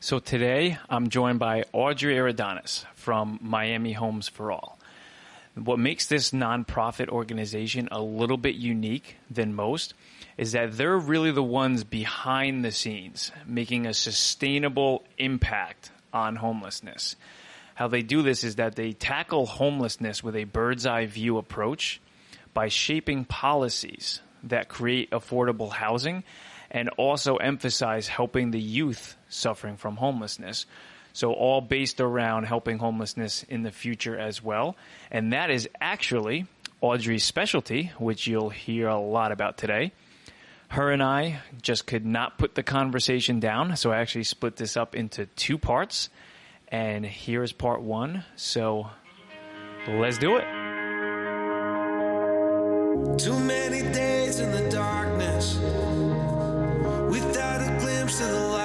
So today I'm joined by Audrey Aradanas from Miami Homes for All. What makes this nonprofit organization a little bit unique than most is that they're really the ones behind the scenes making a sustainable impact on homelessness. How they do this is that they tackle homelessness with a bird's eye view approach by shaping policies that create affordable housing and also emphasize helping the youth suffering from homelessness. So all based around helping homelessness in the future as well. And that is actually Audrey's specialty, which you'll hear a lot about today. Her and I just could not put the conversation down, so I actually split this up into two parts. And here's part one. So let's do it. Too many days in the darkness without a glimpse of the light.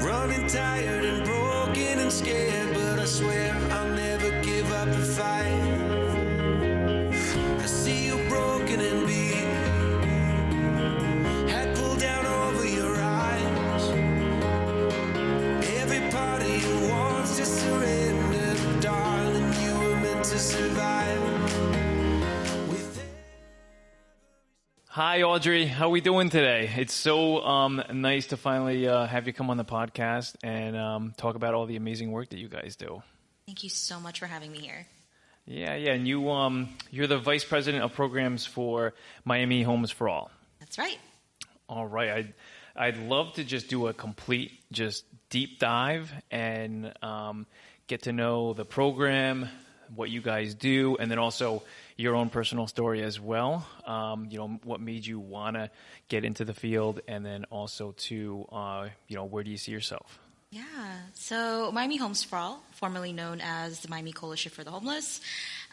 Running tired and broken and scared, but I swear I'll never give up the fight. I see you broken and beat, head pulled down over your eyes. Every part of you wants to surrender, darling, you were meant to survive. Hi, Audrey. How are we doing today? It's so nice to finally have you come on the podcast and talk about all the amazing work that you guys do. Thank you so much for having me here. Yeah, and you're the Vice President of Programs for Miami Homes for All. That's right. All right. I'd love to just do a complete, just deep dive and get to know the program, what you guys do, and then also your own personal story as well. What made you want to get into the field, and then also to, where do you see yourself? Yeah. So Miami Homes for All, formerly known as the Miami Coalition for the Homeless.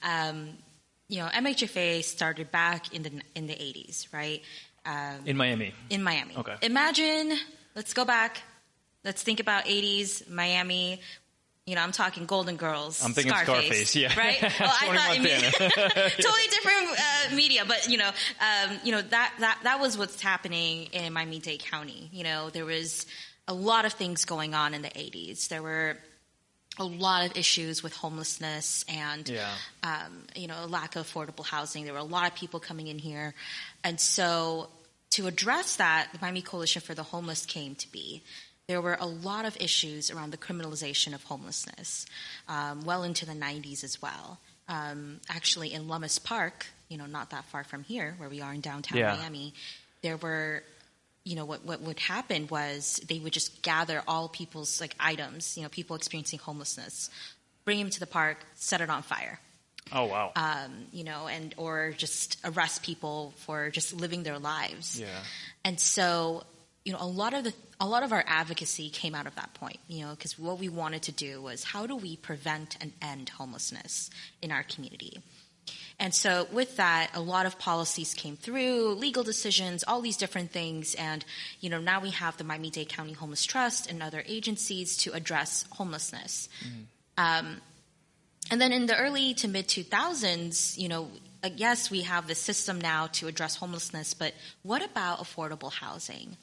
MHFA started back in the 80s, right? In Miami. In Miami. Okay. Imagine, let's go back. Let's think about 80s Miami. I'm talking Golden Girls. I'm thinking Scarface, yeah. Right? Well, I thought totally different media, but that was what's happening in Miami-Dade County. There was a lot of things going on in the 80s. There were a lot of issues with homelessness and a lack of affordable housing. There were a lot of people coming in here, and so to address that, the Miami Coalition for the Homeless came to be. There were a lot of issues around the criminalization of homelessness, well into the 90s as well. Actually, in Lummis Park, not that far from here, where we are in downtown Miami, there were, what would happen was they would just gather all people's items, people experiencing homelessness, bring them to the park, set it on fire. Oh, wow. Or just arrest people for just living their lives. Yeah. And so, a lot of our advocacy came out of that point, because what we wanted to do was how do we prevent and end homelessness in our community? And so with that, a lot of policies came through, legal decisions, all these different things. And, now we have the Miami-Dade County Homeless Trust and other agencies to address homelessness. Mm-hmm. And then in the early to mid 2000s, yes, we have the system now to address homelessness, but what about affordable housing?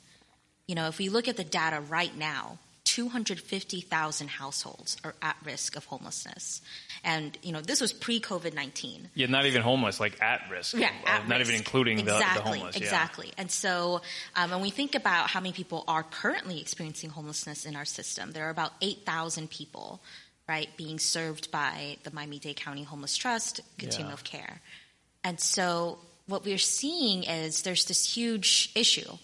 If we look at the data right now, 250,000 households are at risk of homelessness. And, this was pre-COVID-19. Yeah, not even homeless, at risk. Yeah, not even including the homeless. Exactly. And so when we think about how many people are currently experiencing homelessness in our system, there are about 8,000 people, right, being served by the Miami-Dade County Homeless Trust Continuum of Care. And so what we're seeing is there's this huge issue.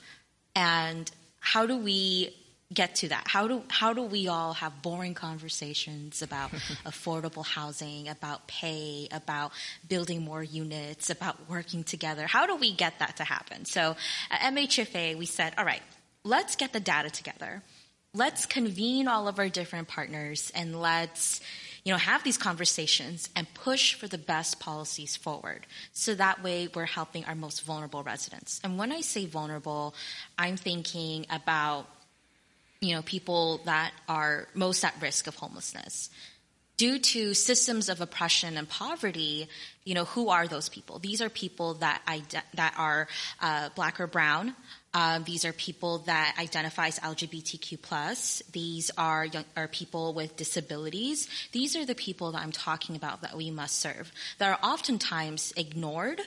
And how do we get to that? How do we all have boring conversations about affordable housing, about pay, about building more units, about working together? How do we get that to happen? So at MHFA, we said, all right, let's get the data together. Let's convene all of our different partners and let's have these conversations and push for the best policies forward. So that way we're helping our most vulnerable residents. And when I say vulnerable, I'm thinking about, people that are most at risk of homelessness. due to systems of oppression and poverty, who are those people? These are people that are Black or brown. These are people that identify as LGBTQ+. These are people with disabilities. These are the people that I'm talking about that we must serve, that are oftentimes ignored,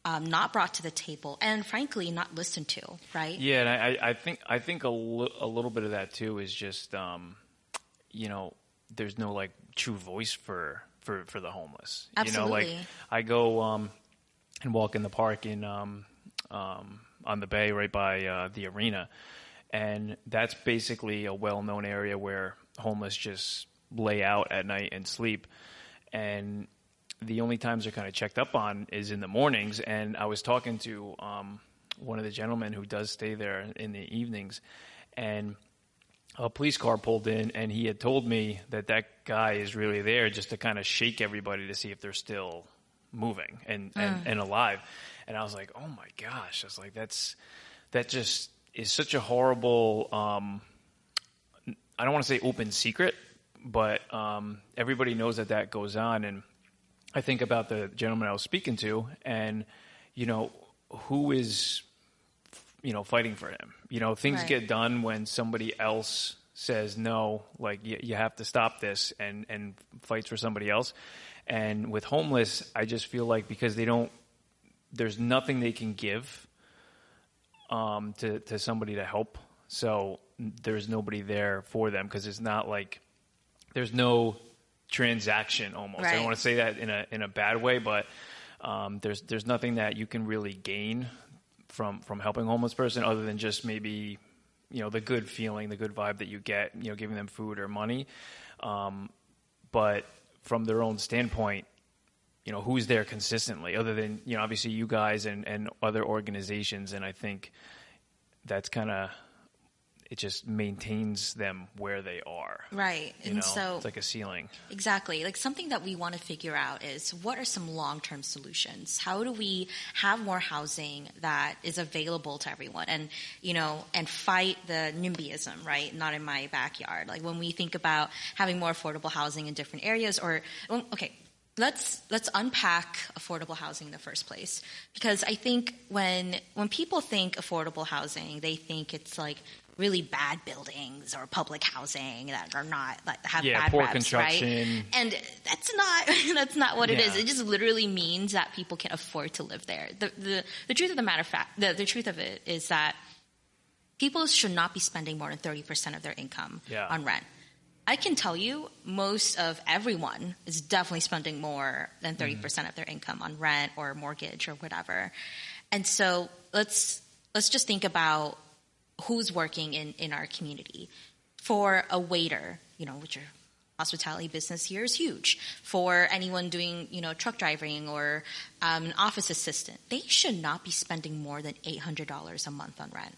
not brought to the table, and frankly, not listened to, right? Yeah, and I think a little bit of that too is just, there's no like true voice for the homeless. Absolutely. I go and walk in the park in on the bay right by the arena, and that's basically a well-known area where homeless just lay out at night and sleep, and the only times they're kind of checked up on is in the mornings. And I was talking to one of the gentlemen who does stay there in the evenings, and a police car pulled in, and he had told me that guy is really there just to kind of shake everybody to see if they're still moving and alive. And I was like, oh my gosh. I was like, that just is such a horrible, I don't want to say open secret, but everybody knows that goes on. And I think about the gentleman I was speaking to, and, who is, fighting for him. Things Right. get done when somebody else says no, like you have to stop this, and fights for somebody else. And with homeless, I just feel like because there's nothing they can give to somebody to help. So there's nobody there for them, because it's not like there's no transaction almost. Right. I don't want to say that in a bad way, but there's nothing that you can really gain from helping a homeless person other than just maybe, the good feeling, the good vibe that you get, giving them food or money. But from their own standpoint, who's there consistently other than, obviously you guys and other organizations. And I think that's kind of, it just maintains them where they are. Right. And so it's like a ceiling. Exactly. Like something that we want to figure out is what are some long-term solutions? How do we have more housing that is available to everyone and, and fight the NIMBYism, right? Not in my backyard. Like when we think about having more affordable housing in different areas let's unpack affordable housing in the first place, because I think when people think affordable housing, they think it's like really bad buildings or public housing that are not like have bad poor reps, construction. right? And that's not what it is. It just literally means that people can afford to live there. The truth of the matter fact, the truth of it is that people should not be spending more than 30% of their income on rent. I can tell you most of everyone is definitely spending more than 30% of their income on rent or mortgage or whatever. And so let's just think about who's working in our community. For a waiter, which your hospitality business here is huge. For anyone doing, truck driving or an office assistant, they should not be spending more than $800 a month on rent.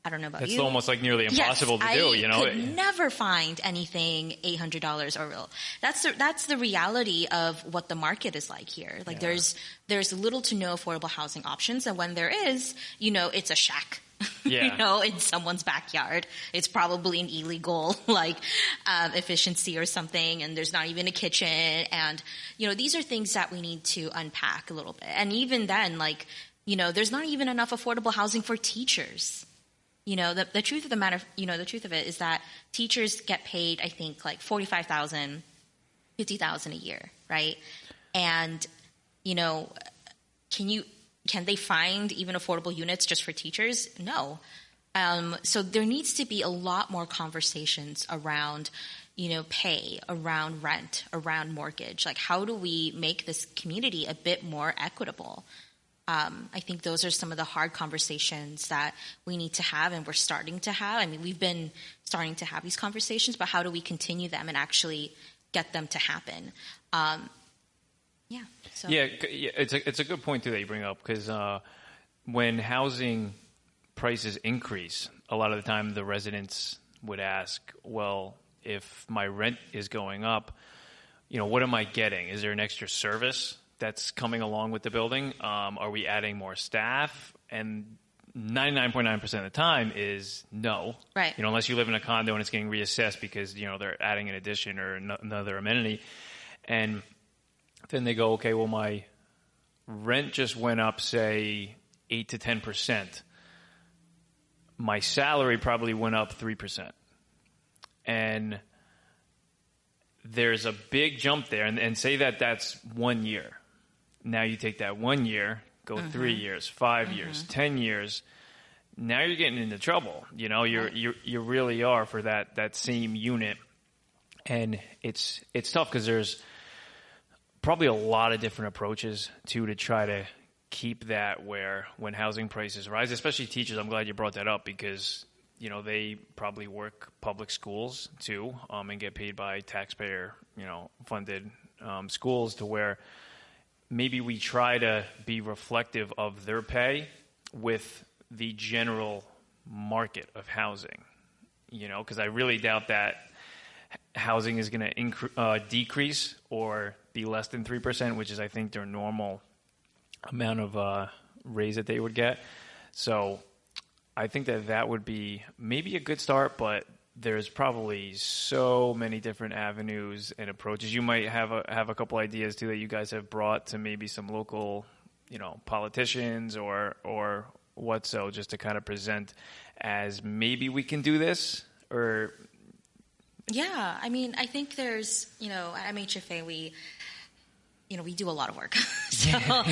I don't know about It's you. almost like nearly impossible to do, I could never find anything $800 or real. That's the reality of what the market is like here. Like there's little to no affordable housing options, and when there is, it's a shack. Yeah. In someone's backyard. It's probably an illegal efficiency or something, and there's not even a kitchen. And these are things that we need to unpack a little bit. And even then, there's not even enough affordable housing for teachers. The truth of the matter, the truth of it is that teachers get paid, I think, like $45,000, $50,000 a year, right? And, can they find even affordable units just for teachers? No. So there needs to be a lot more conversations around, pay, around rent, around mortgage. Like, how do we make this community a bit more equitable? I think those are some of the hard conversations that we need to have, and we're starting to have. I mean, we've been starting to have these conversations, but how do we continue them and actually get them to happen? It's a good point too that you bring up, because when housing prices increase, a lot of the time the residents would ask, well, if my rent is going up, what am I getting? Is there an extra service that's coming along with the building? Are we adding more staff? And 99.9% of the time is no. Right. Unless you live in a condo and it's getting reassessed because, they're adding an addition or another amenity. And then they go, okay, well, my rent just went up, say, 8 to 10%. My salary probably went up 3%. And there's a big jump there. And say that that's 1 year. Now you take that 1 year, go 3 years, 5 years, 10 years. Now you're getting into trouble. You really are for that same unit. And it's tough because there's probably a lot of different approaches to try to keep that where when housing prices rise, especially teachers. I'm glad you brought that up because, they probably work public schools too, and get paid by taxpayer, funded schools to where maybe we try to be reflective of their pay with the general market of housing, because I really doubt that housing is going to decrease or be less than 3%, which is, I think, their normal amount of raise that they would get. So I think that would be maybe a good start, but there's probably so many different avenues and approaches. You might have a couple ideas too that you guys have brought to maybe some local, politicians or what, so just to kind of present as maybe we can do this or. Yeah, I think there's, at MHFA we do a lot of work. So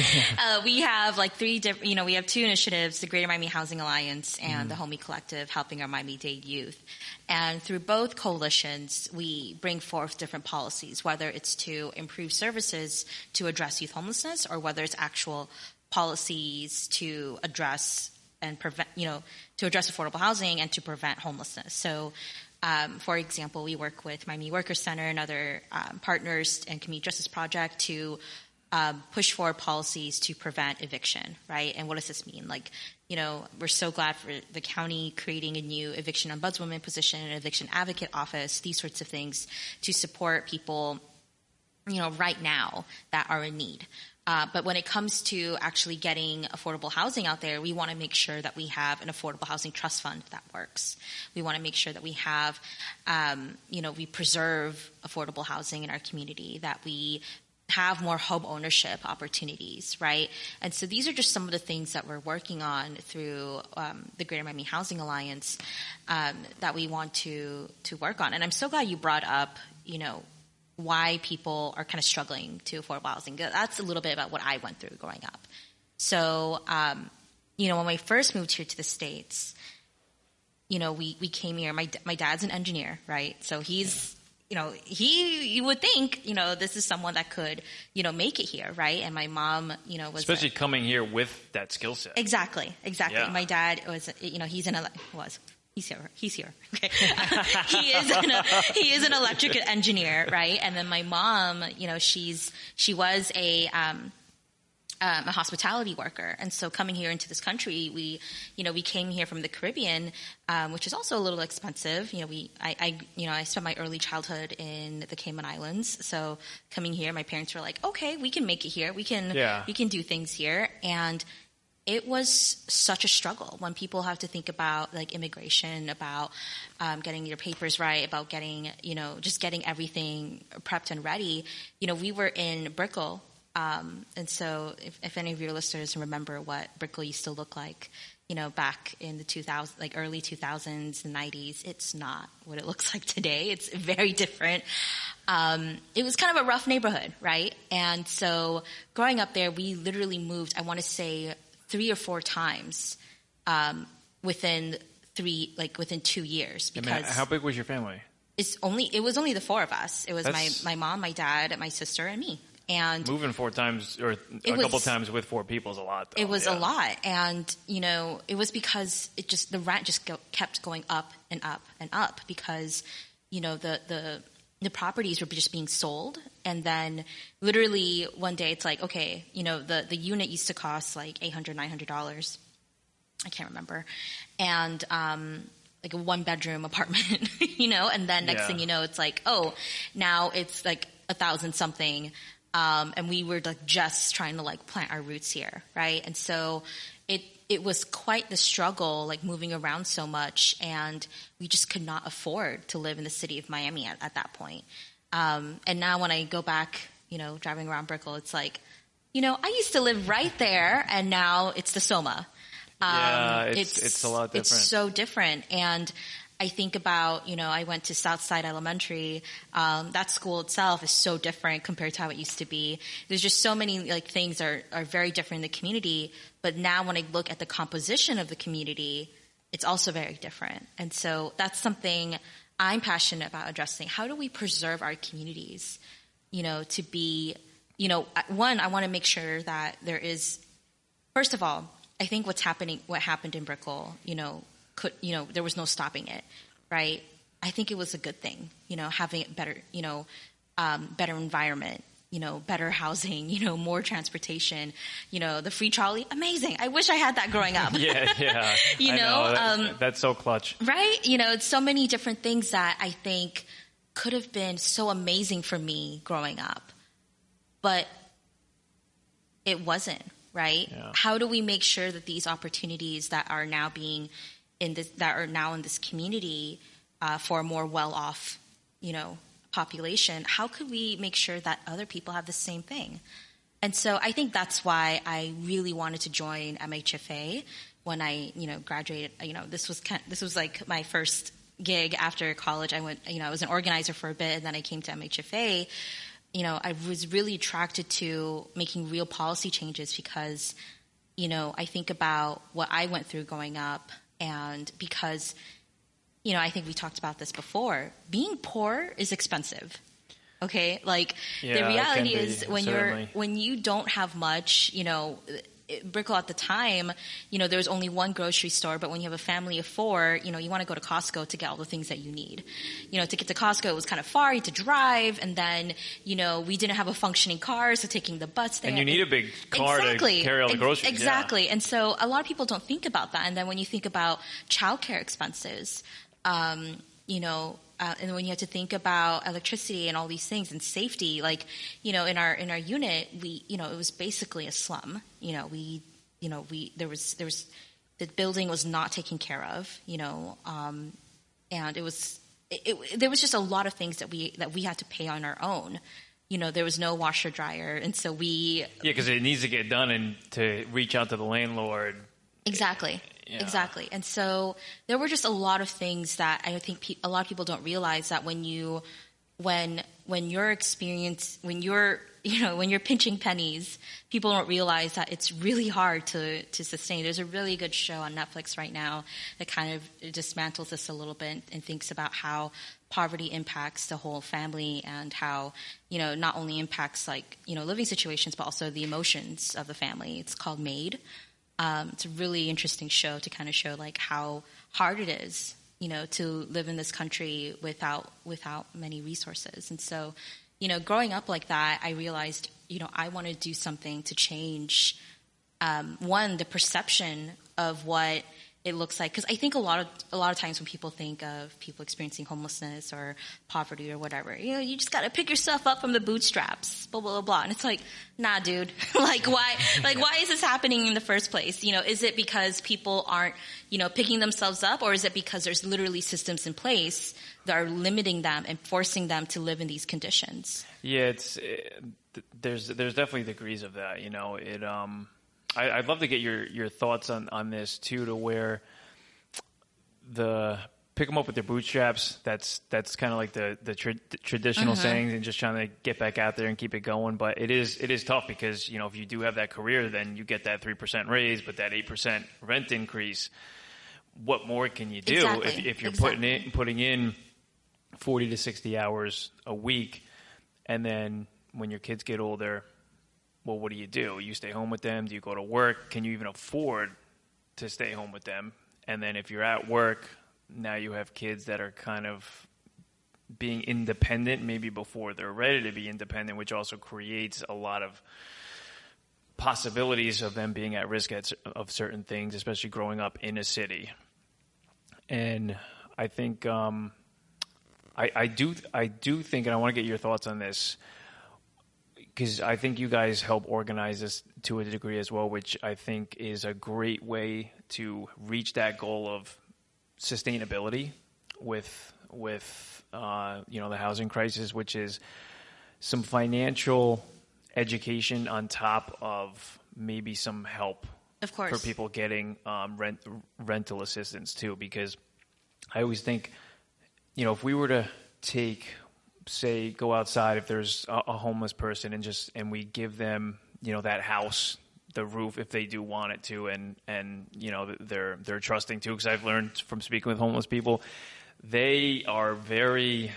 we have like three different, we have two initiatives, the Greater Miami Housing Alliance and the Homie Collective, helping our Miami-Dade youth. And through both coalitions, we bring forth different policies, whether it's to improve services to address youth homelessness or whether it's actual policies to address and prevent, to address affordable housing and to prevent homelessness. So for example, we work with Miami Workers Center and other partners and Community Justice Project to push forward policies to prevent eviction, right? And what does this mean? Like, we're so glad for the county creating a new eviction ombudswoman position, an eviction advocate office, these sorts of things to support people, right now that are in need. But when it comes to actually getting affordable housing out there, we want to make sure that we have an affordable housing trust fund that works. We want to make sure that we have, we preserve affordable housing in our community, that we have more home ownership opportunities, right? And so these are just some of the things that we're working on through the Greater Miami Housing Alliance that we want to work on. And I'm so glad you brought up, why people are kind of struggling to affordable housing. That's a little bit about what I went through growing up. So, when we first moved here to the States, we came here. My dad's an engineer, right? So he's, you would think, this is someone that could, make it here, right? And my mom, was especially coming here with that skill set. Exactly. Yeah. My dad was, He's here. Okay. He is an electric engineer, right? And then my mom, she was a hospitality worker. And so coming here into this country, we came here from the Caribbean, which is also a little expensive. I spent my early childhood in the Cayman Islands. So coming here, my parents were like, okay, we can make it here. We can do things here. And it was such a struggle when people have to think about like immigration, about getting your papers right, about getting, just getting everything prepped and ready. We were in Brickell. And so if any of your listeners remember what Brickell used to look like, back in the early 2000s and 90s, it's not what it looks like today. It's very different. It was kind of a rough neighborhood, right? And so growing up there, we literally moved, I want to say 3 or 4 times, within 2 years. Because how big was your family? It was only the 4 of us. It was my mom, my dad, my sister, and me. And moving 4 times or couple times with 4 people is a lot, though. It was a lot. And, it was because the rent just kept going up and up and up because, the properties were just being sold. And then literally one day it's like, okay, the unit used to cost like $800, $900. I can't remember. And, like a 1-bedroom apartment, and then next thing you know, it's like, oh, now it's like 1,000 something. And we were like just trying to like plant our roots here. Right. And so it was quite the struggle, like moving around so much, and we just could not afford to live in the city of Miami at that point. And now when I go back, driving around Brickell, it's like, I used to live right there, and now it's the Soma. It's a lot different. It's so different. And I think about, I went to Southside Elementary. That school itself is so different compared to how it used to be. There's just so many things are very different in the community. But now when I look at the composition of the community, it's also very different. And so that's something I'm passionate about addressing. How do we preserve our communities, to be, one, I want to make sure that there is, first of all, I think what happened in Brickell, there was no stopping it, right? I think it was a good thing, having it better, better environment, better housing, more transportation, the free trolley, amazing. I wish I had that growing up. Yeah. That's so clutch. Right? It's so many different things that I think could have been so amazing for me growing up, but it wasn't, right? Yeah. How do we make sure that these opportunities that are now being in this community for a more well-off, population, how could we make sure that other people have the same thing? And so I think that's why I really wanted to join MHFA when I, graduated. This was like my first gig after college. I went, I was an organizer for a bit, and then I came to MHFA. I was really attracted to making real policy changes because, I think about what I went through growing up, and because, I think we talked about this before, being poor is expensive. Okay? The reality is when you don't have much, Brickell at the time, there was only one grocery store, but when you have a family of four, you want to go to Costco to get all the things that you need. To get to Costco, it was kind of far, you had to drive, and then, we didn't have a functioning car, so taking the bus there. And you need a big car to carry all the groceries. Exactly. Yeah. And so a lot of people don't think about that. And then when you think about childcare expenses, and when you have to think about electricity and all these things and safety, in our unit, we, it was basically a slum. The building was not taken care of, and there was just a lot of things that we had to pay on our own. There was no washer dryer, and so because it needs to get done and to reach out to the landlord. Exactly. Yeah. Exactly. And so there were just a lot of things that I think a lot of people don't realize, that when you're pinching pennies, people don't realize that it's really hard to sustain. There's a really good show on Netflix right now that kind of dismantles this a little bit and thinks about how poverty impacts the whole family, and how, not only impacts living situations, but also the emotions of the family. It's called Made. It's a really interesting show to kind of show how hard it is, to live in this country without many resources. And so, growing up like that, I realized, I want to do something to change, the perception of what it looks like. Because I think a lot of times when people think of people experiencing homelessness or poverty or whatever, you just got to pick yourself up from the bootstraps, blah, blah, blah, blah. And it's like, nah, dude, why is this happening in the first place? Is it because people aren't, picking themselves up, or is it because there's literally systems in place that are limiting them and forcing them to live in these conditions? Yeah, there's definitely degrees of that, I'd love to get your thoughts on this too, to where pick them up with their bootstraps. That's kind of like the traditional sayings, and just trying to get back out there and keep it going. But it is tough because, if you do have that career, then you get that 3% raise, but that 8% rent increase. What more can you do? Exactly. If you're putting in 40 to 60 hours a week, and then when your kids get older, well, what do? You stay home with them? Do you go to work? Can you even afford to stay home with them? And then if you're at work, now you have kids that are kind of being independent, maybe before they're ready to be independent, which also creates a lot of possibilities of them being at risk of certain things, especially growing up in a city. And I think I do think, and I want to get your thoughts on this, because I think you guys help organize this to a degree as well, which I think is a great way to reach that goal of sustainability with the housing crisis, which is some financial education on top of maybe some help, of course, for people getting rental assistance too. Because I always think, if we were to go outside, if there's a homeless person and we give them, that house, the roof, if they do want it to, and they're trusting too, because I've learned from speaking with homeless people, they are very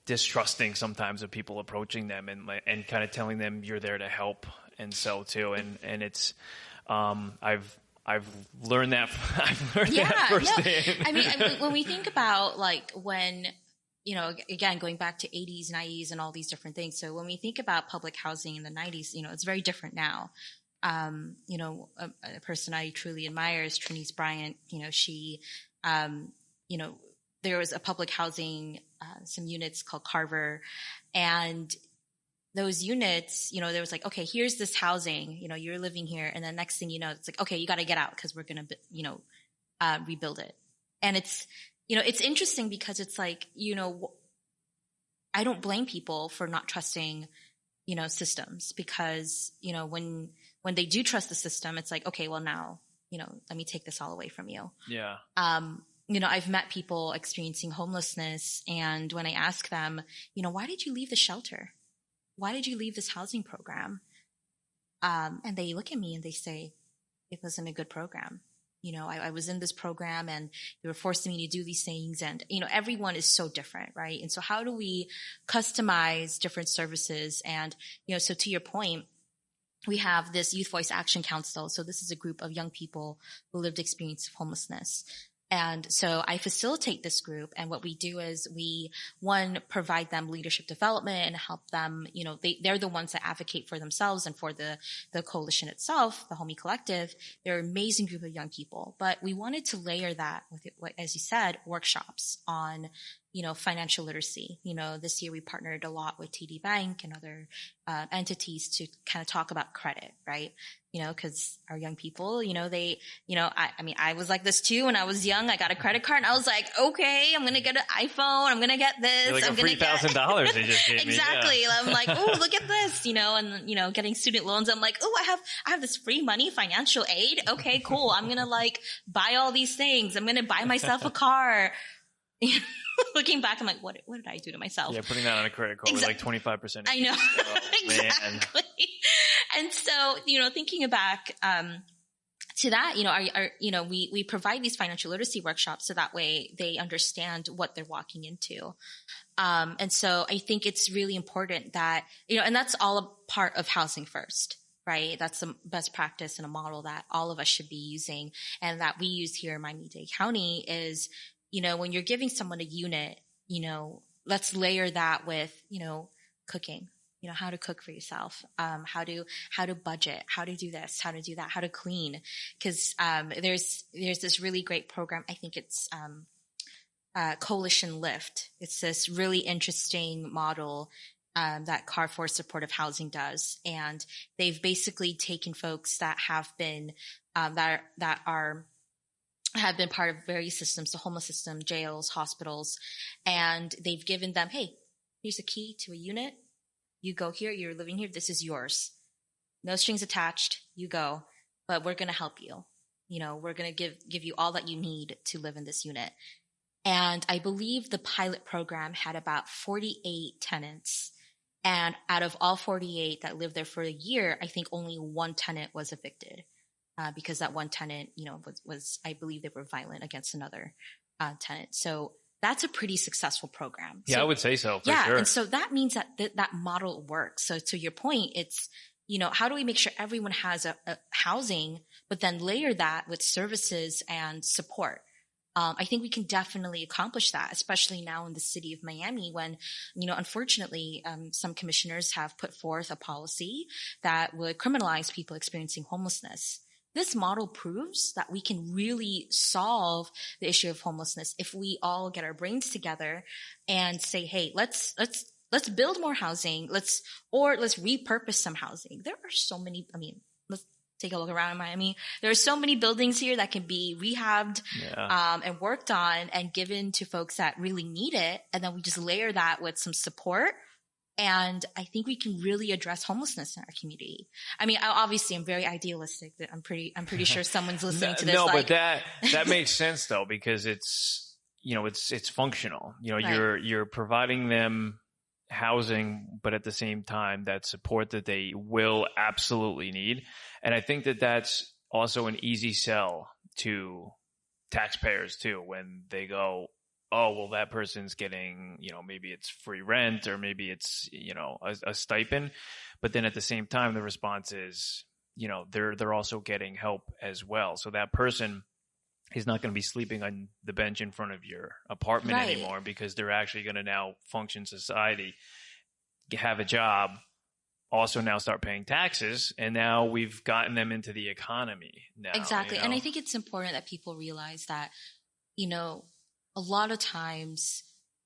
distrusting sometimes of people approaching them and kind of telling them you're there to help and so too, and it's I've learned that that firsthand. No. I mean, when we think about when again, going back to 80s, 90s and all these different things. So when we think about public housing in the 90s, it's very different now. A person I truly admire is Trinice Bryant. She, there was a public housing, some units called Carver, and those units, there was like, okay, here's this housing, you're living here. And then next thing it's like, okay, you got to get out because we're going to, rebuild it. And it's, it's interesting because it's like, I don't blame people for not trusting, systems, because, when they do trust the system, it's like, okay, well now, let me take this all away from you. Yeah. I've met people experiencing homelessness, and when I ask them, why did you leave the shelter? Why did you leave this housing program? And they look at me and they say, it wasn't a good program. I was in this program and they were forcing me to do these things, and, everyone is so different, right? And so how do we customize different services? And, so to your point, we have this Youth Voice Action Council. So this is a group of young people who lived experience of homelessness. And so I facilitate this group, and what we do is we, provide them leadership development and help them, they're the ones that advocate for themselves and for the coalition itself, the Homie Collective. They're an amazing group of young people, but we wanted to layer that with, as you said, workshops on, financial literacy. This year we partnered a lot with TD Bank and other entities to kind of talk about credit, right? Because our young people, they, I was like this too when I was young. I got a credit card and I was like, okay, I'm going to get an iPhone. I'm going to get this. Like I'm going to get $3,000 they just gave exactly. me. Yeah. I'm like, oh, look at this, and, getting student loans. I'm like, oh, I have this free money, financial aid. Okay, cool. I'm going to buy all these things. I'm going to buy myself a car. Looking back, I'm like, what did I do to myself? Yeah, putting that on a credit card with 25%. I know. Oh, exactly. And so, thinking back to that, we provide these financial literacy workshops so that way they understand what they're walking into. And so I think it's really important that, and that's all a part of Housing First, right? That's the best practice and a model that all of us should be using, and that we use here in Miami-Dade County is, when you're giving someone a unit, let's layer that with, cooking, how to cook for yourself, how to budget, how to do this, how to do that, how to clean. Cause, there's this really great program. I think it's, Coalition Lift. It's this really interesting model, that Carrefour Supportive Housing does. And they've basically taken folks that have been, have been part of various systems, the homeless system, jails, hospitals, and they've given them, hey, here's a key to a unit. You go here, you're living here, this is yours. No strings attached, you go, but we're going to help you. We're going to give you all that you need to live in this unit. And I believe the pilot program had about 48 tenants. And out of all 48 that lived there for a year, I think only one tenant was evicted. Because that one tenant, was, I believe they were violent against another tenant. So that's a pretty successful program. Yeah, so, I would say so. For yeah. Sure. And so that means that that model works. So to your point, it's, how do we make sure everyone has a housing, but then layer that with services and support? I think we can definitely accomplish that, especially now in the city of Miami when, unfortunately, some commissioners have put forth a policy that would criminalize people experiencing homelessness. This model proves that we can really solve the issue of homelessness if we all get our brains together and say, hey, let's let's build more housing. Let's repurpose some housing. There are so many, let's take a look around in Miami. There are so many buildings here that can be rehabbed, and worked on and given to folks that really need it. And then we just layer that with some support. And I think we can really address homelessness in our community. I mean, obviously I'm very idealistic. I'm pretty sure someone's listening to this. No, but that makes sense though, because it's functional. Right. You're providing them housing, but at the same time, that support that they will absolutely need. And I think that that's also an easy sell to taxpayers too, when they go, oh, well, that person's getting, maybe it's free rent or maybe it's, a stipend. But then at the same time, the response is, they're also getting help as well. So that person is not going to be sleeping on the bench in front of your apartment anymore, because they're actually going to now function society, have a job, also now start paying taxes, and now we've gotten them into the economy now. Exactly. And I think it's important that people realize that, a lot of times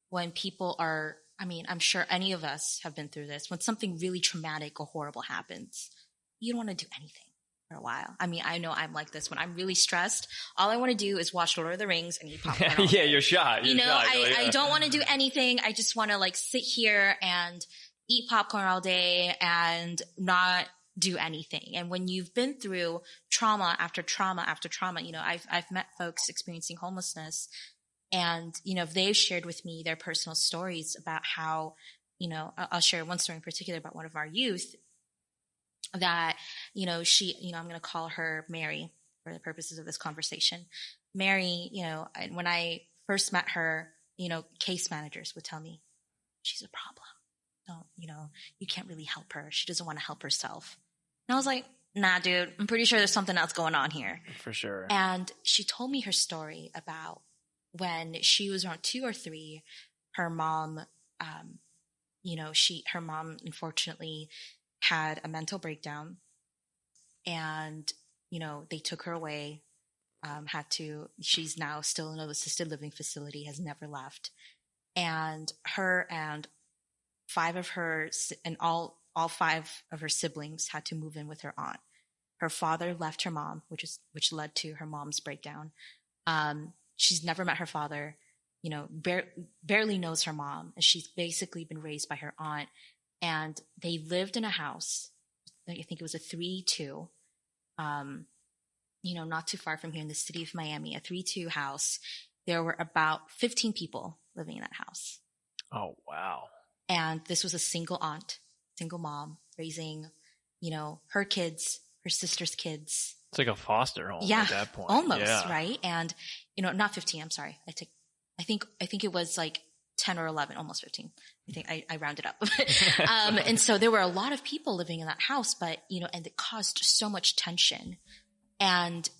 when people are, I'm sure any of us have been through this, when something really traumatic or horrible happens, you don't want to do anything for a while. I know I'm like this. When I'm really stressed, all I want to do is watch Lord of the Rings and eat popcorn. Yeah, you're shot. I don't want to do anything. I just want to sit here and eat popcorn all day and not do anything. And when you've been through trauma after trauma after trauma, I've met folks experiencing homelessness, and, they've shared with me their personal stories about how, I'll share one story in particular about one of our youth that, she, I'm going to call her Mary for the purposes of this conversation. Mary, when I first met her, case managers would tell me, she's a problem. Don't, you can't really help her. She doesn't want to help herself. And I was like, nah, dude, I'm pretty sure there's something else going on here. For sure. And she told me her story about when she was around 2 or 3, her mom, her mom unfortunately had a mental breakdown, and, they took her away, she's now still in an assisted living facility, has never left. And her and 5 of her, and all 5 of her siblings had to move in with her aunt. Her father left her mom, which led to her mom's breakdown. She's never met her father, barely knows her mom, and she's basically been raised by her aunt. And they lived in a house, I think it was a 3-2, not too far from here in the city of Miami, a 3-2 house. There were about 15 people living in that house. Oh, wow. And this was a single aunt, single mom, raising, her kids, her sister's kids. It's like a foster home at that point. Almost, right? And, not 15, I'm sorry. I think it was 10 or 11, almost 15. I think I rounded up. And so there were a lot of people living in that house, but, and it caused so much tension. And,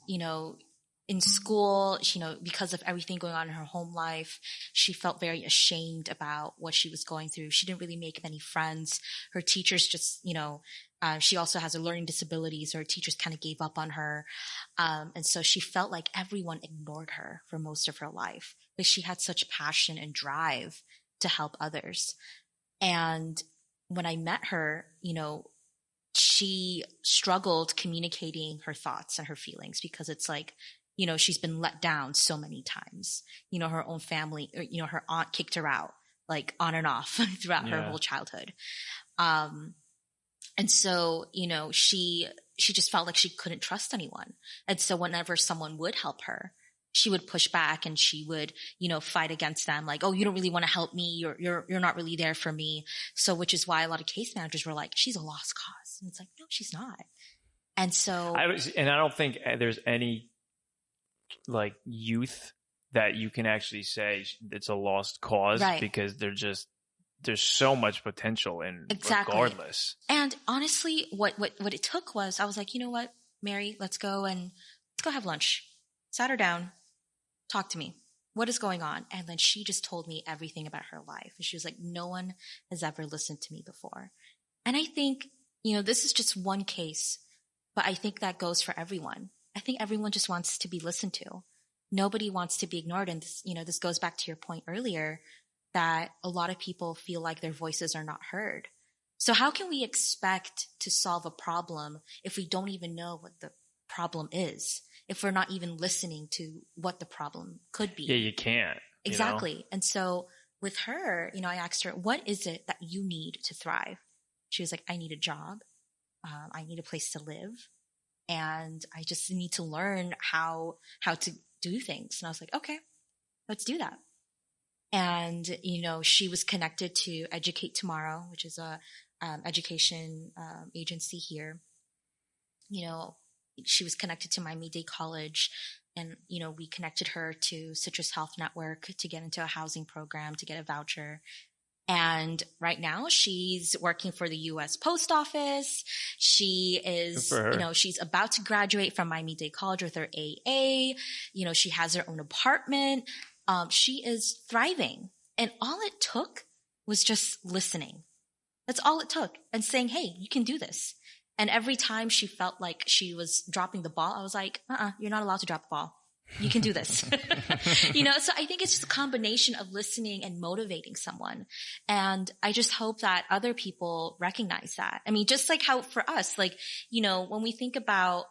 in school, because of everything going on in her home life, she felt very ashamed about what she was going through. She didn't really make many friends. Her teachers just, she also has a learning disability, so her teachers kind of gave up on her. And so she felt like everyone ignored her for most of her life, but she had such passion and drive to help others. And when I met her, she struggled communicating her thoughts and her feelings, because it's she's been let down so many times. Her own family, her aunt kicked her out, on and off throughout her whole childhood. And so, she just felt like she couldn't trust anyone. And so whenever someone would help her, she would push back and she would, fight against them. Oh, you don't really want to help me. You're not really there for me. So, which is why a lot of case managers were like, she's a lost cause. And it's no, she's not. And so, I don't think there's any youth that you can actually say it's a lost cause, right? Because there's so much potential in regardless. And honestly, what it took was, I was like, you know what, Mary, let's go have lunch. Sat her down, talk to me. What is going on? And then she just told me everything about her life. And she was like, no one has ever listened to me before. And I think, this is just one case, but I think that goes for everyone. I think everyone just wants to be listened to. Nobody wants to be ignored. And this, this goes back to your point earlier that a lot of people feel like their voices are not heard. So how can we expect to solve a problem if we don't even know what the problem is? If we're not even listening to what the problem could be? Yeah, you can't. Exactly. You know? And so with her, I asked her, what is it that you need to thrive? She was like, I need a job. I need a place to live. And I just need to learn how to do things. And I was like, okay, let's do that. And, she was connected to Educate Tomorrow, which is a education agency here. She was connected to Miami-Dade College, and, we connected her to Citrus Health Network to get into a housing program, to get a voucher. And right now she's working for the U.S. Post Office. She is, she's about to graduate from Miami-Dade College with her AA. She has her own apartment. She is thriving. And all it took was just listening. That's all it took. And saying, hey, you can do this. And every time she felt like she was dropping the ball, I was like, you're not allowed to drop the ball. You can do this. So I think it's just a combination of listening and motivating someone. And I just hope that other people recognize that. I mean, just like how for us, when we think about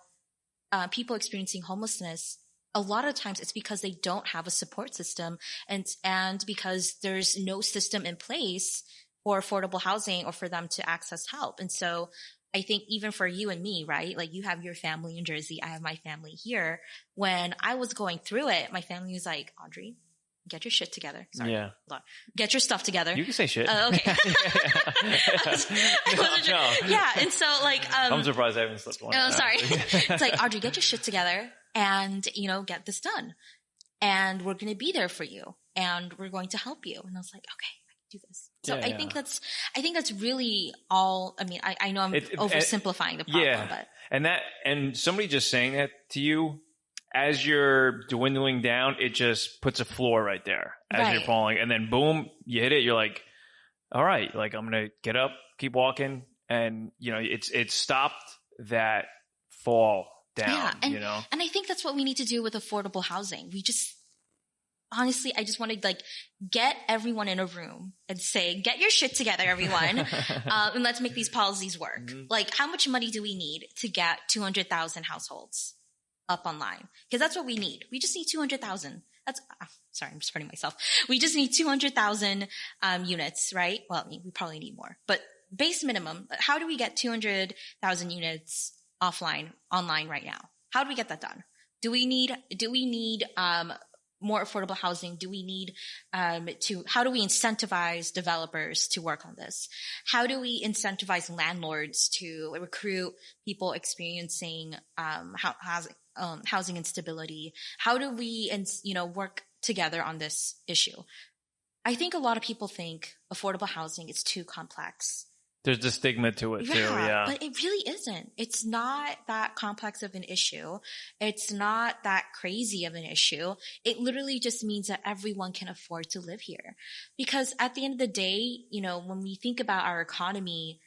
people experiencing homelessness, a lot of times it's because they don't have a support system and because there's no system in place for affordable housing or for them to access help. And so I think even for you and me, right? Like you have your family in Jersey. I have my family here. When I was going through it, my family was like, Audrey, get your shit together. Sorry. Yeah. Get your stuff together. You can say shit. Okay. No. Yeah. And so I'm surprised I haven't slipped one. Oh, sorry. It's like, Audrey, get your shit together and, get this done. And we're going to be there for you and we're going to help you. And I was like, okay, I can do this. So I think that's really all. I mean, I know I'm oversimplifying the problem, but and somebody just saying that to you as you're dwindling down, it just puts a floor right there as you're falling, and then boom, you hit it. You're like, all right, like I'm gonna get up, keep walking, and it's stopped that fall down. Yeah, and I think that's what we need to do with affordable housing. We just. Honestly, I just want to get everyone in a room and say, get your shit together, everyone. And let's make these policies work. Mm-hmm. How much money do we need to get 200,000 households up online? Because that's what we need. We just need 200,000. Sorry, I'm spreading myself. We just need 200,000 units, right? Well, we probably need more, but base minimum. How do we get 200,000 units online right now? How do we get that done? Do we need more affordable housing? Do we need how do we incentivize developers to work on this? How do we incentivize landlords to recruit people experiencing housing instability? How do we work together on this issue? I think a lot of people think affordable housing is too complex. There's the stigma to it too, yeah. But it really isn't. It's not that complex of an issue. It's not that crazy of an issue. It literally just means that everyone can afford to live here. Because at the end of the day, when we think about our economy,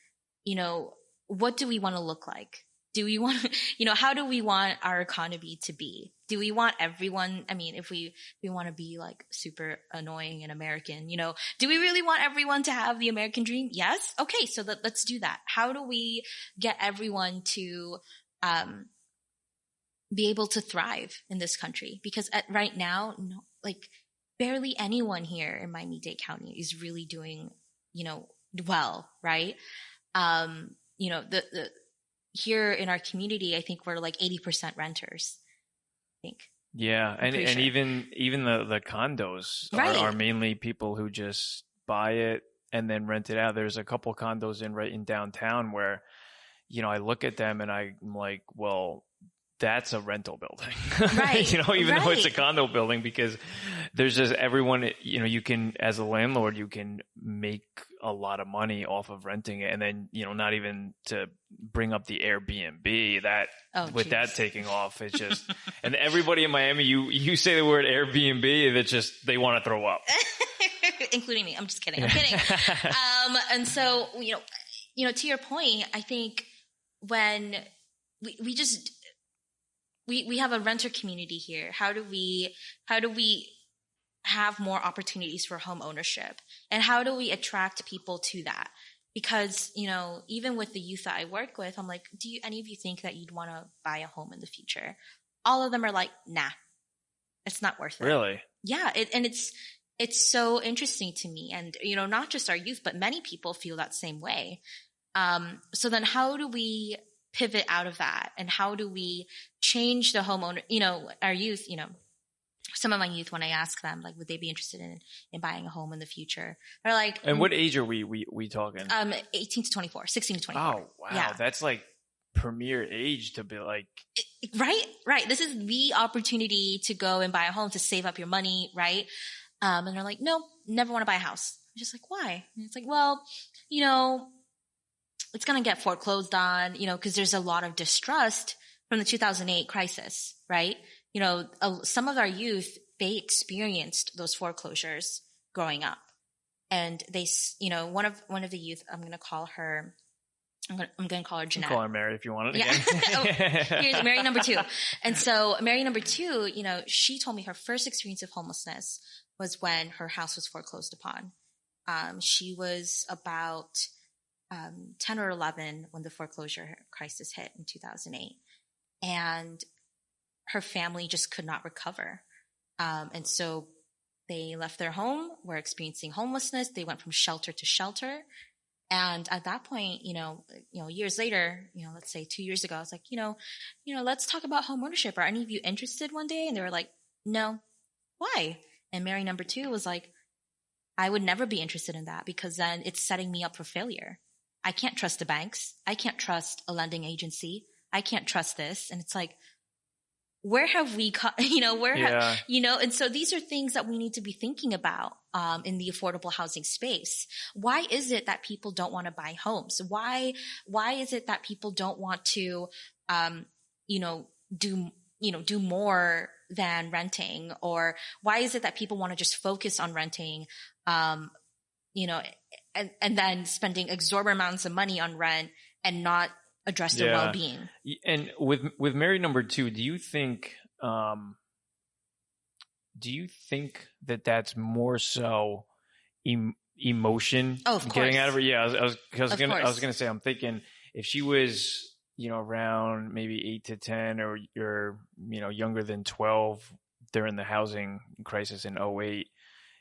what do we want to look like? Do we want, how do we want our economy to be? Do we want everyone? I mean, if we want to be super annoying and American, do we really want everyone to have the American dream? Yes. Okay. So let's do that. How do we get everyone to, be able to thrive in this country? Because right now, barely anyone here in Miami-Dade County is really doing, well, right? Here in our community, I think we're 80% renters. I think. Yeah, and sure. even the condos are mainly people who just buy it and then rent it out. There's a couple condos right in downtown where, I look at them and I'm like, well, that's a rental building, right? Even though it's a condo building, because there's just everyone, you can, as a landlord, you can make a lot of money off of renting it. And then, not even to bring up the Airbnb that that taking off, it's just, and everybody in Miami, you say the word Airbnb and it's just, they want to throw up. Including me. I'm just kidding. I'm kidding. And so, to your point, I think when we have a renter community here, how do we have more opportunities for home ownership? And how do we attract people to that? Because, even with the youth that I work with, I'm like, do any of you think that you'd want to buy a home in the future? All of them are like, nah, it's not worth it. Really? Yeah. It's so interesting to me. And, not just our youth, but many people feel that same way. So then how do we pivot out of that? And how do we change the homeowner, our youth, some of my youth, when I ask them, like, would they be interested in buying a home in the future? They're like, and what age are we talking? 18 to 24, 16 to 24. Oh, wow. Yeah. That's like premier age to be like. Right. This is the opportunity to go and buy a home, to save up your money. Right. And they're like, no, never want to buy a house. I'm just like, why? And it's like, well, it's going to get foreclosed on, because there's a lot of distrust from the 2008 crisis, right? Some of our youth, they experienced those foreclosures growing up, and they, one of the youth, I'm going to call her Jeanette. Call her Mary if you want it. Yeah. Here's Mary number 2. And so Mary number 2, she told me her first experience of homelessness was when her house was foreclosed upon. She was about 10 or 11 when the foreclosure crisis hit in 2008. And her family just could not recover. And so they left their home, were experiencing homelessness. They went from shelter to shelter. And at that point, years later, let's say 2 years ago, I was like, let's talk about home ownership. Are any of you interested one day? And they were like, no. Why? And Mary number 2 was like, I would never be interested in that, because then it's setting me up for failure. I can't trust the banks. I can't trust a lending agency. I can't trust this. And it's like, where have we, and so these are things that we need to be thinking about in the affordable housing space. Why is it that people don't want to buy homes? Why is it that people don't want to, do more than renting? Or why is it that people want to just focus on renting, and then spending exorbitant amounts of money on rent and not address their well-being? And with Mary number 2, do you think that that's more so emotion getting out of her? Yeah, I was gonna say, I'm thinking if she was around maybe 8 to 10, or you're younger than 12 during the housing crisis in 2008,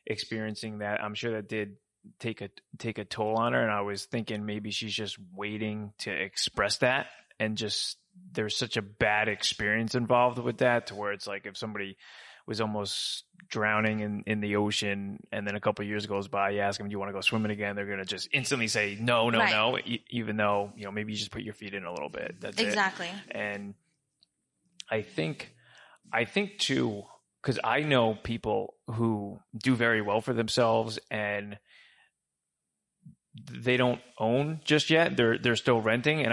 experiencing that, I'm sure that did take a toll on her. And I was thinking maybe she's just waiting to express that, and just there's such a bad experience involved with that, to where it's like if somebody was almost drowning in the ocean, and then a couple of years goes by, you ask them, do you want to go swimming again? They're going to just instantly say no, even though maybe you just put your feet in a little bit. That's exactly. And I think too, because I know people who do very well for themselves, and they don't own just yet. They're still renting. And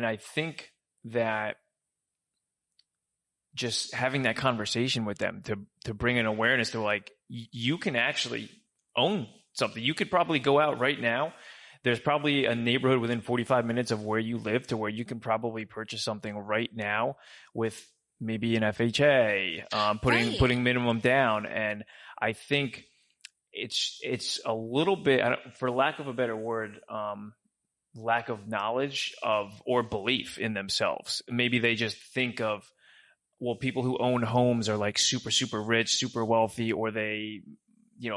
I think that just having that conversation with them to bring an awareness to, like, you can actually own something. You could probably go out right now. There's probably a neighborhood within 45 minutes of where you live to where you can probably purchase something right now with maybe an FHA, putting minimum down. And I think it's a little bit, for lack of a better word, lack of knowledge or belief in themselves. Maybe they just think of, well, people who own homes are like super, super rich, super wealthy, or they,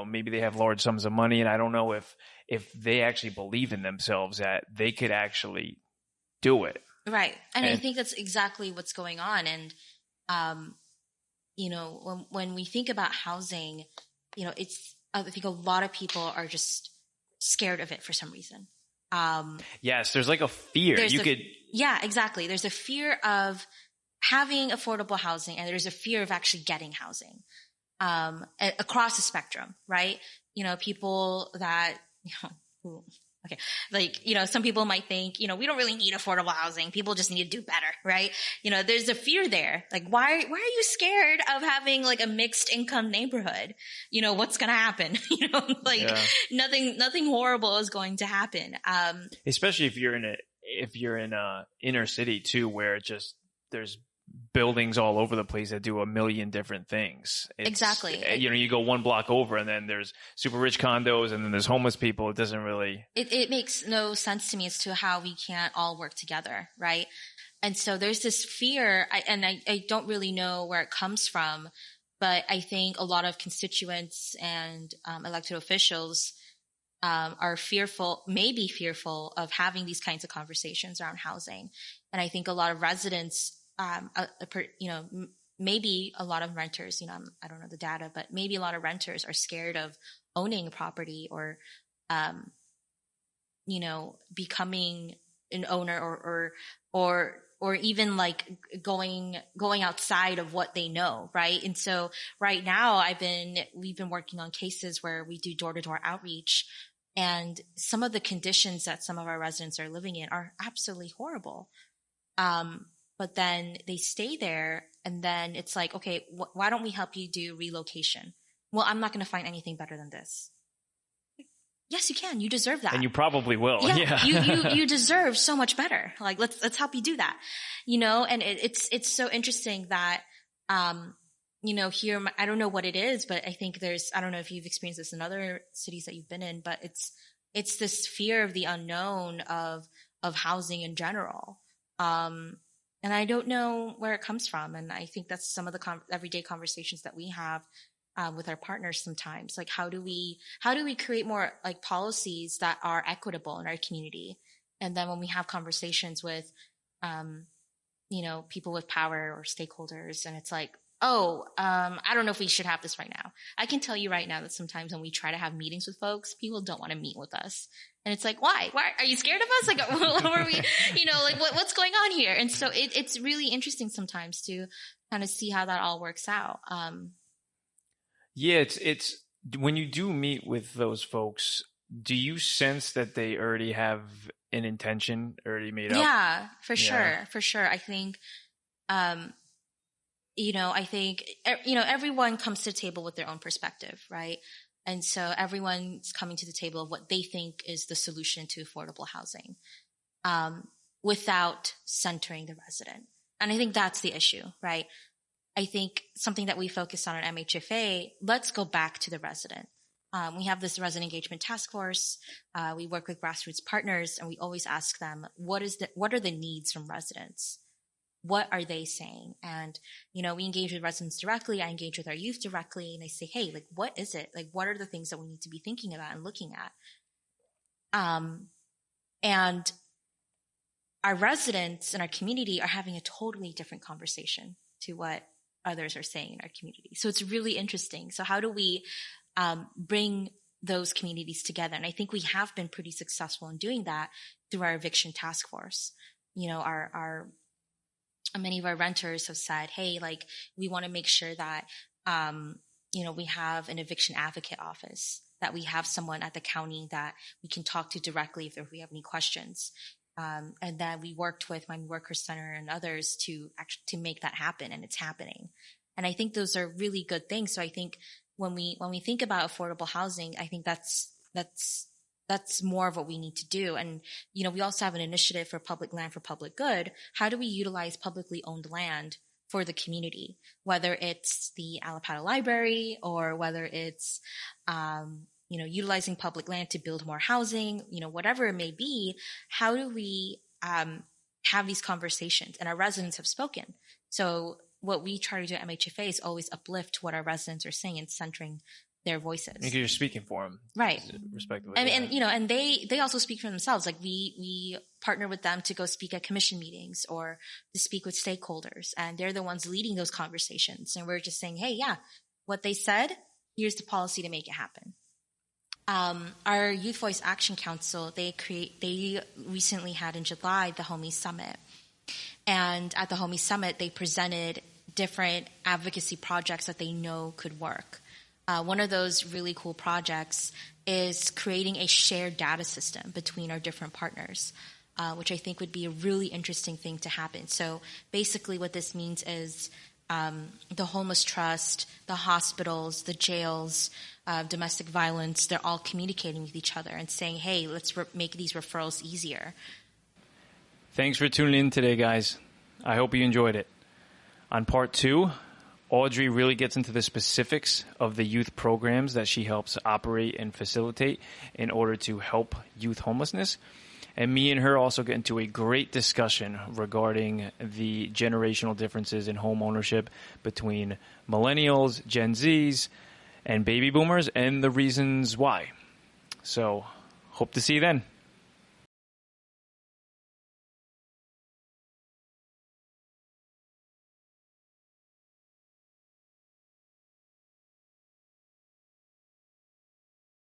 maybe they have large sums of money. And I don't know if they actually believe in themselves that they could actually do it. Right. And I think that's exactly what's going on. And, when we think about housing, I think a lot of people are just scared of it for some reason. Yes, there's like a fear. Yeah, exactly. There's a fear of having affordable housing, and there's a fear of actually getting housing, across the spectrum, right? People that, some people might think, we don't really need affordable housing. People just need to do better, right? There's a fear there. Like, why are you scared of having like a mixed income neighborhood? What's going to happen? Nothing horrible is going to happen. Especially if you're in a inner city too, where there's buildings all over the place that do a million different things. Exactly. You go one block over and then there's super rich condos and then there's homeless people. It doesn't really... It makes no sense to me as to how we can't all work together, right? And so there's this fear, I don't really know where it comes from, but I think a lot of constituents and elected officials are maybe fearful of having these kinds of conversations around housing. And I think a lot of residents, maybe a lot of renters, I don't know the data, but maybe a lot of renters are scared of owning a property or, becoming an owner or even like going outside of what they know, right? And so right now we've been working on cases where we do door-to-door outreach, and some of the conditions that some of our residents are living in are absolutely horrible. But then they stay there, and then it's like, okay, why don't we help you do relocation? Well, I'm not going to find anything better than this. Yes, you can. You deserve that. And you probably will. Yeah. You deserve so much better. Like, let's help you do that. And it's so interesting that, here, I don't know what it is, but I think I don't know if you've experienced this in other cities that you've been in, but it's this fear of the unknown of housing in general. And I don't know where it comes from. And I think that's some of the everyday conversations that we have with our partners sometimes. Like, how do we create more like policies that are equitable in our community? And then when we have conversations with, people with power or stakeholders, and it's like, I don't know if we should have this right now. I can tell you right now that sometimes when we try to have meetings with folks, people don't want to meet with us. And it's like, why? Are you scared of us? Like, what are we, what's going on here? And so it's really interesting sometimes to kind of see how that all works out. Yeah, it's when you do meet with those folks, do you sense that they already have an intention already made up? Yeah, for sure. I think, everyone comes to the table with their own perspective, right? And so everyone's coming to the table of what they think is the solution to affordable housing, without centering the resident. And I think that's the issue, right? I think something that we focus on at MHFA, let's go back to the resident. We have this resident engagement task force. We work with grassroots partners, and we always ask them, what are the needs from residents? What are they saying? And, we engage with residents directly. I engage with our youth directly, and I say, hey, like, what is it? Like, what are the things that we need to be thinking about and looking at? And our residents in our community are having a totally different conversation to what others are saying in our community. So it's really interesting. So how do we bring those communities together? And I think we have been pretty successful in doing that through our eviction task force. Many of our renters have said, hey, like, we want to make sure that, we have an eviction advocate office, that we have someone at the county that we can talk to directly if we have any questions. And then we worked with Miami Workers Center and others to make that happen, and it's happening. And I think those are really good things. So I think when we think about affordable housing, I think that's more of what we need to do. And, we also have an initiative for public land for public good. How do we utilize publicly owned land for the community, whether it's the Alapata Library or whether it's, utilizing public land to build more housing, whatever it may be? How do we have these conversations? And our residents have spoken. So what we try to do at MHFA is always uplift what our residents are saying and centering their voices. Because you're speaking for them. Right. Respectively. And they also speak for themselves. Like, we partner with them to go speak at commission meetings or to speak with stakeholders. And they're the ones leading those conversations. And we're just saying, hey, yeah, what they said, here's the policy to make it happen. Our Youth Voice Action Council, they recently had in July the Homie Summit. And at the Homie Summit, they presented different advocacy projects that they know could work. One of those really cool projects is creating a shared data system between our different partners, which I think would be a really interesting thing to happen. So basically what this means is the Homeless Trust, the hospitals, the jails, domestic violence, they're all communicating with each other and saying, hey, let's make these referrals easier. Thanks for tuning in today, guys. I hope you enjoyed it. On part 2, Audrey really gets into the specifics of the youth programs that she helps operate and facilitate in order to help youth homelessness. And me and her also get into a great discussion regarding the generational differences in home ownership between millennials, Gen Zs, and baby boomers, and the reasons why. So, hope to see you then.